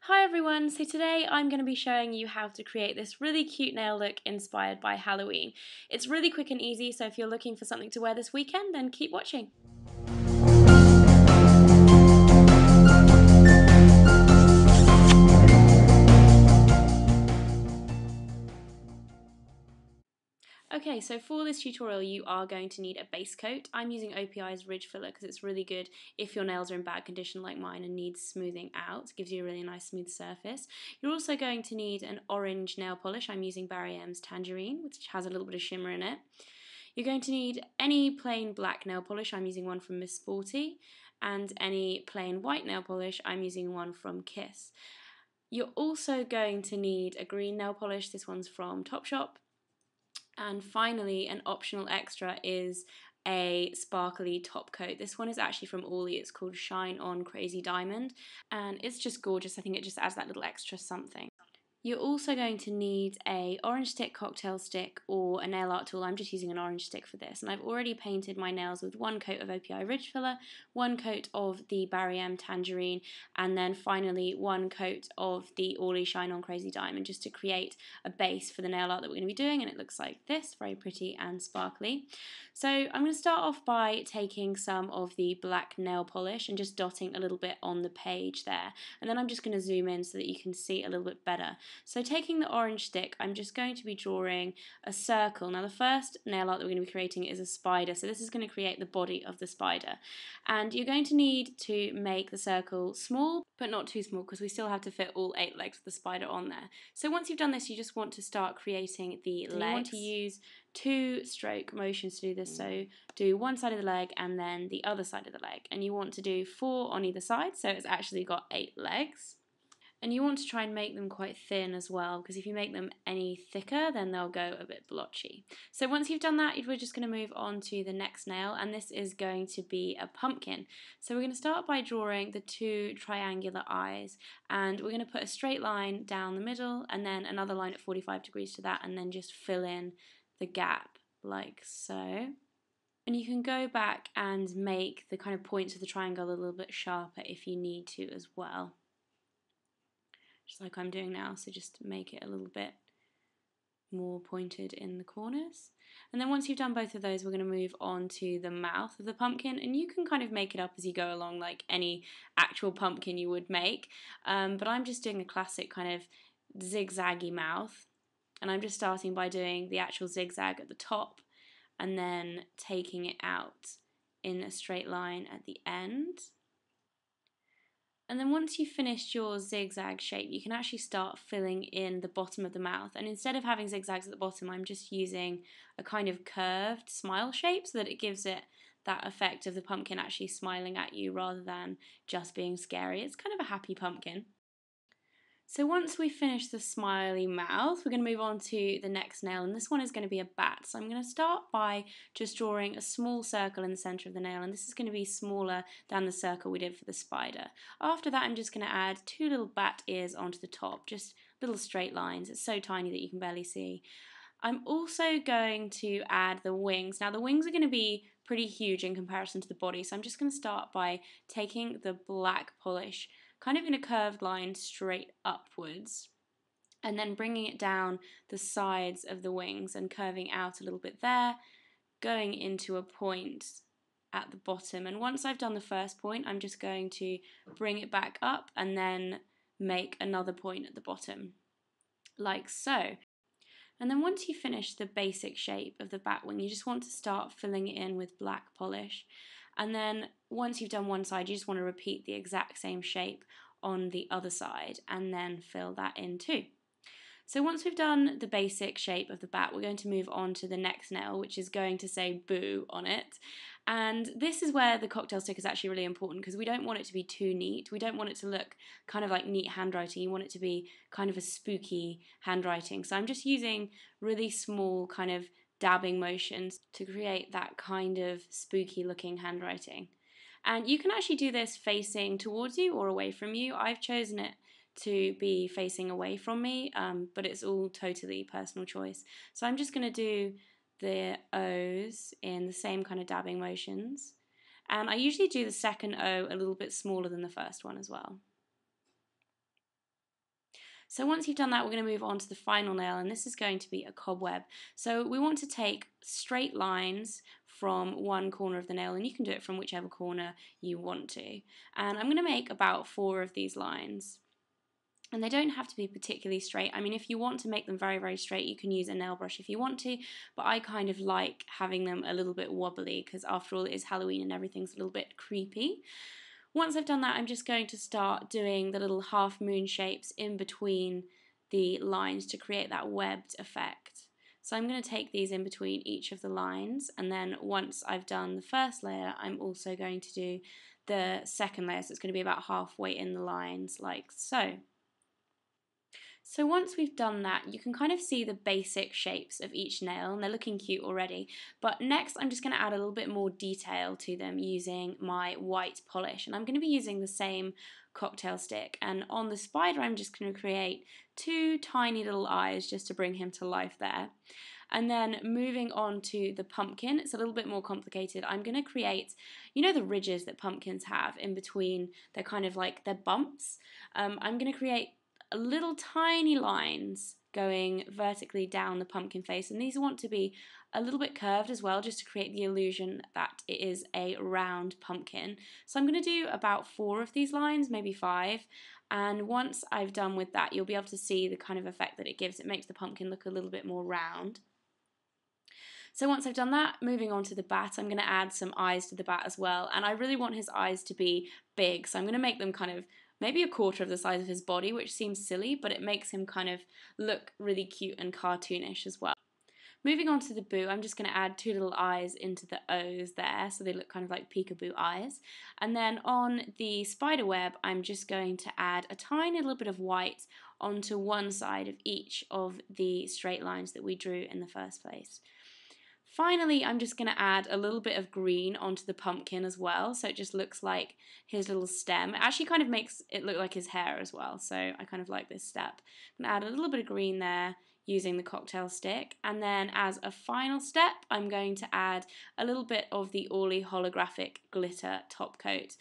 Hi everyone, so today I'm going to be showing you how to create this really cute nail look inspired by Halloween. It's really quick and easy, so if you're looking for something to wear this weekend, then keep watching. Okay, so for this tutorial you are going to need a base coat. I'm using OPI's Ridge Filler because it's really good if your nails are in bad condition like mine and needs smoothing out. It gives you a really nice smooth surface. You're also going to need an orange nail polish. I'm using Barry M's Tangerine, which has a little bit of shimmer in it. You're going to need any plain black nail polish. I'm using one from Miss Sporty, and any plain white nail polish. I'm using one from Kiss. You're also going to need a green nail polish. This one's from Topshop. And finally, an optional extra is a sparkly top coat. This one is actually from Ollie. It's called Shine On Crazy Diamond, and it's just gorgeous. I think it just adds that little extra something. You're also going to need a orange stick cocktail stick or a nail art tool. I'm just using an orange stick for this, and I've already painted my nails with one coat of OPI Ridge Filler, one coat of the Barry M Tangerine, and then finally one coat of the Orly Shine On Crazy Diamond, just to create a base for the nail art that we're going to be doing, and it looks like this, very pretty and sparkly. So I'm going to start off by taking some of the black nail polish and just dotting a little bit on the page there, and then I'm just going to zoom in so that you can see a little bit better. So taking the orange stick, I'm just going to be drawing a circle. Now the first nail art that we're going to be creating is a spider, so this is going to create the body of the spider. And you're going to need to make the circle small, but not too small, because we still have to fit all 8 legs of the spider on there. So once you've done this, you just want to start creating the legs. You want to use 2 stroke motions to do this, so do one side of the leg and then the other side of the leg. And you want to do 4 on either side, so it's actually got 8 legs. And you want to try and make them quite thin as well, because if you make them any thicker, then they'll go a bit blotchy. So once you've done that, we're just going to move on to the next nail, and this is going to be a pumpkin. So we're going to start by drawing the 2 triangular eyes, and we're going to put a straight line down the middle, and then another line at 45 degrees to that, and then just fill in the gap, like so. And you can go back and make the kind of points of the triangle a little bit sharper if you need to as well, just like I'm doing now, so just make it a little bit more pointed in the corners. And then once you've done both of those, we're going to move on to the mouth of the pumpkin, and you can kind of make it up as you go along like any actual pumpkin you would make, but I'm just doing a classic kind of zigzaggy mouth, and I'm just starting by doing the actual zigzag at the top and then taking it out in a straight line at the end. And then once you've finished your zigzag shape, you can actually start filling in the bottom of the mouth. And instead of having zigzags at the bottom, I'm just using a kind of curved smile shape so that it gives it that effect of the pumpkin actually smiling at you rather than just being scary. It's kind of a happy pumpkin. So once we finish the smiley mouth, we're going to move on to the next nail, and this one is going to be a bat. So I'm going to start by just drawing a small circle in the centre of the nail, and this is going to be smaller than the circle we did for the spider. After that, I'm just going to add 2 little bat ears onto the top, just little straight lines. It's so tiny that you can barely see. I'm also going to add the wings. Now the wings are going to be pretty huge in comparison to the body, so I'm just going to start by taking the black polish kind of in a curved line straight upwards, and then bringing it down the sides of the wings and curving out a little bit there, going into a point at the bottom. And once I've done the first point, I'm just going to bring it back up and then make another point at the bottom, like so. And then once you finish the basic shape of the bat wing, you just want to start filling it in with black polish. And then once you've done one side, you just want to repeat the exact same shape on the other side and then fill that in too. So once we've done the basic shape of the bat, we're going to move on to the next nail, which is going to say boo on it. And this is where the cocktail stick is actually really important, because we don't want it to be too neat. We don't want it to look kind of like neat handwriting. You want it to be kind of a spooky handwriting. So I'm just using really small kind of dabbing motions to create that kind of spooky looking handwriting. And you can actually do this facing towards you or away from you. I've chosen it to be facing away from me, but it's all totally personal choice. So I'm just going to do the O's in the same kind of dabbing motions, and I usually do the second O a little bit smaller than the first one as well. So once you've done that, we're going to move on to the final nail, and this is going to be a cobweb. So we want to take straight lines from one corner of the nail, and you can do it from whichever corner you want to. And I'm going to make about 4 of these lines. And they don't have to be particularly straight. I mean, if you want to make them very, very straight, you can use a nail brush if you want to, but I kind of like having them a little bit wobbly because after all it is Halloween and everything's a little bit creepy. Once I've done that, I'm just going to start doing the little half moon shapes in between the lines to create that webbed effect. So I'm going to take these in between each of the lines, and then once I've done the first layer, I'm also going to do the second layer, so it's going to be about halfway in the lines like so. So once we've done that, you can kind of see the basic shapes of each nail, and they're looking cute already. But next I'm just going to add a little bit more detail to them using my white polish, and I'm going to be using the same cocktail stick, and on the spider I'm just going to create 2 tiny little eyes just to bring him to life there. And then moving on to the pumpkin, it's a little bit more complicated. I'm going to create, you know, the ridges that pumpkins have in between, they're kind of like their bumps. I'm going to create little tiny lines going vertically down the pumpkin face, and these want to be a little bit curved as well, just to create the illusion that it is a round pumpkin. So I'm going to do about 4 of these lines, maybe 5, and once I've done with that, you'll be able to see the kind of effect that it gives. It makes the pumpkin look a little bit more round. So once I've done that, moving on to the bat, I'm going to add some eyes to the bat as well, and I really want his eyes to be big, so I'm going to make them kind of maybe a quarter of the size of his body, which seems silly, but it makes him kind of look really cute and cartoonish as well. Moving on to the boo, I'm just going to add 2 little eyes into the O's there, so they look kind of like peekaboo eyes. And then on the spider web, I'm just going to add a tiny little bit of white onto one side of each of the straight lines that we drew in the first place. Finally, I'm just going to add a little bit of green onto the pumpkin as well, so it just looks like his little stem. It actually kind of makes it look like his hair as well, so I kind of like this step. I'm going to add a little bit of green there using the cocktail stick, and then as a final step, I'm going to add a little bit of the Orly holographic glitter top coat.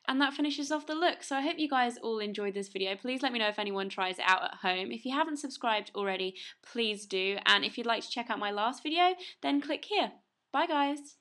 And that finishes off the look. So I hope you guys all enjoyed this video. Please let me know if anyone tries it out at home. If you haven't subscribed already, please do. And if you'd like to check out my last video, then click here. Bye guys!